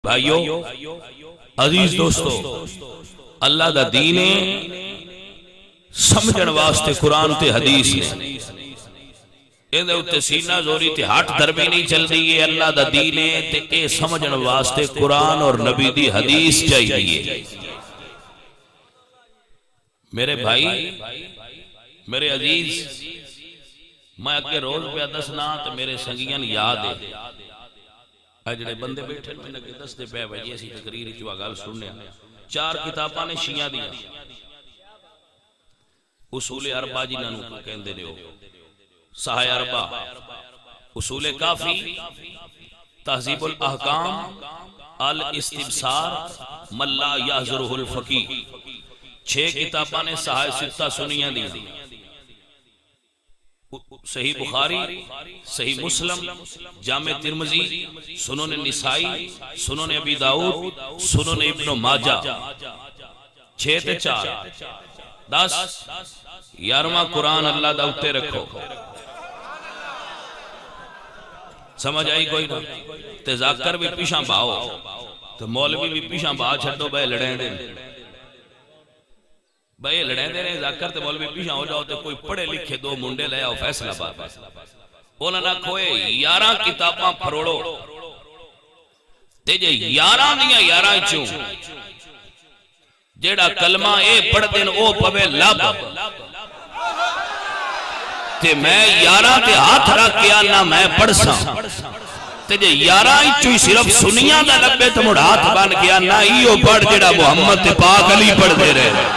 بھائیو عزیز دوستو اللہ دا دین سمجھن واسطے قرآن تے حدیث نے اے اتے سینہ زوری تے ہاتھ دربی نہیں چل رہی ہے اللہ دا دین تے اے سمجھن واسطے قرآن اور نبی دی حدیث چاہیے میرے بھائی میرے عزیز میں اگے روز پہ دسنا تے میرے سنگیاں یاد ہے جڑے بندے بیٹھے میں نے دس دے پہ وجہ سی تقریر چوا گل سننے 4 کتاباں نے شیعہ دیا اصول اربع جنہاں کہندے نے صحیح اربع اصول کافی تہذیب الاحکام الاستبصار من لا یحضرہ الفقی 6 کتاباں نے صحیح ستہ سنیاں دی صحیح بخاری صحیح مسلم جامع ترمذی سنن نسائی سنن ابی داؤد سنن ابن ماجہ 6 تے 4 10 11واں قرآن اللہ دا اتے رکھو سمجھ آئی کوئی نہ تے ذاکر بھی پیشاں باؤ تے مولوی بھی پیشاں باؤ چھڑو بے لڑیں دیں بھائی لڑیں دے رہے ذاکر تے مولوی پیشاں ہو جاؤ تے کوئی پڑھے لکھے 2 منڈے لے آؤ فیصلہ بات انہاں نہ کھوئے 11 کتاباں پھروڑو تے جے 11 دیاں 11 چوں جیڑا کلمہ اے پڑھ دین او پوے لب تے میں 11 تے ہاتھ رکھ کے آنا میں پڑھ ساں تے جے 11 چوں صرف سنیاں دا لبے تے مڑ ہاتھ بن کے آنا ایو پڑھ جیڑا محمد تے پاک علی پڑھ دے رہے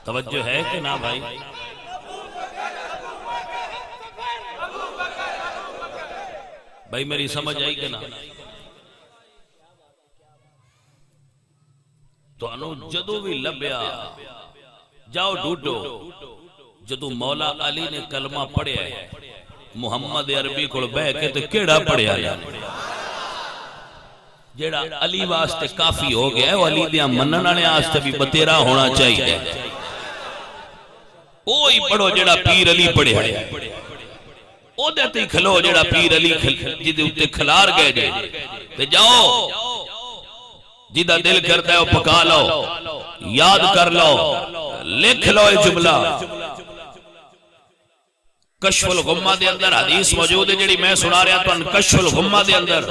توجہ ہے کہ نہ بھائی بھائی میری سمجھ آئی کہ نہ تو انو جدو بھی لبیا جاؤ ڈھونڈو جدو مولا علی نے کلمہ پڑھیا ہے محمد عربی کو بہ کے تے کیڑا پڑھیا ہے جیڑا علی واسطے کافی ہو گیا ہے وہ علی دیاں منن والے واسطے بھی بتیرا ہونا چاہیے اوہی پڑھو جیڑا پیر علی پڑھیا ہے او دیتے ہی کھلو جیڑا پیر علی جدے اتے کھلار گئے جے تے جاؤ جدہ دل کرتا ہے وہ پکا لو یاد کر لو لکھ لو اے جملہ کشف الغمہ دے اندر حدیث موجود ہے جیڑی میں سنا رہا تو کشف الغمہ دے اندر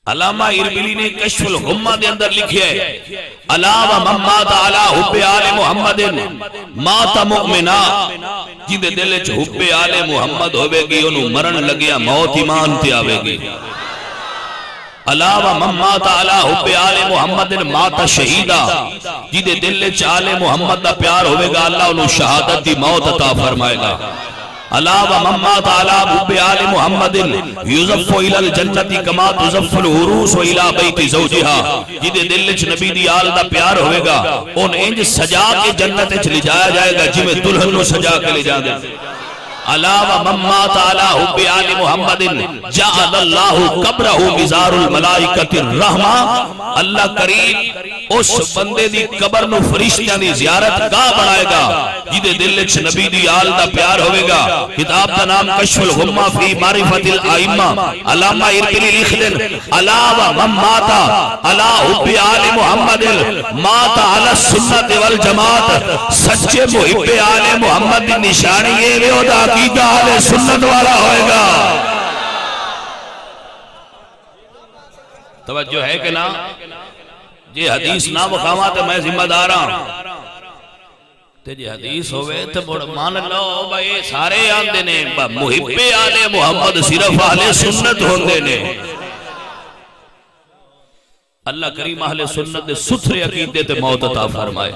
علامہ اربیلی نے کشف الغمہ دے اندر لکھیا ہے علاوہ من مات علی حب آل محمد مات مؤمنا جدے دل چ حب آل محمد ہوئے گی انہوں مرن لگیا موت ایمان تے آوے گی علاوہ من مات علی حب آل محمد مات شہیدہ جدے دل چ آل محمد دا پیار ہوئے گا اللہ انہوں شہادت دی موت عطا فرمائے گا علاوہ من مات علی حب آل محمد یزف الى الجنت کما تزف الحروس الى بیت زوجہا جدے دل چ نبی دی آل دا پیار ہوئے گا ان انج سجا کے جنت چ لے جایا جائے گا جی میں دلہن نو سجا کے لے جا دے علاوہ من مات علی حب آل محمد جعل اللہ قبرہ مزار الملائکۃ الرحمہ اللہ کریم اس بندے دی قبر نو فرشتیاں دی زیارت گاہ بنائے گا جدے دل چ نبی دی آل دا پیار ہوئے گا کتاب دا نام کشف الغمہ فی معرفت الائمہ علامہ اربیلی لکھ دیں علاوہ من مات علی حب آل محمد مات علی السنت والجماعت سچے محب آل محمد دی نشانی یہ وے دا عقیدہ اہل سنت والا ہوئے گا توجہ ہے کہ نا جی حدیث نہ بخاواں تو میں ذمہ دار ہوں تے جی حدیث ہوئے تو مان لو بھائی سارے آندے نے محب آل محمد صرف اہل سنت ہوندے نے اللہ کریم اہل سنت دے ستھرے عقیدے تے موت عطا فرمائے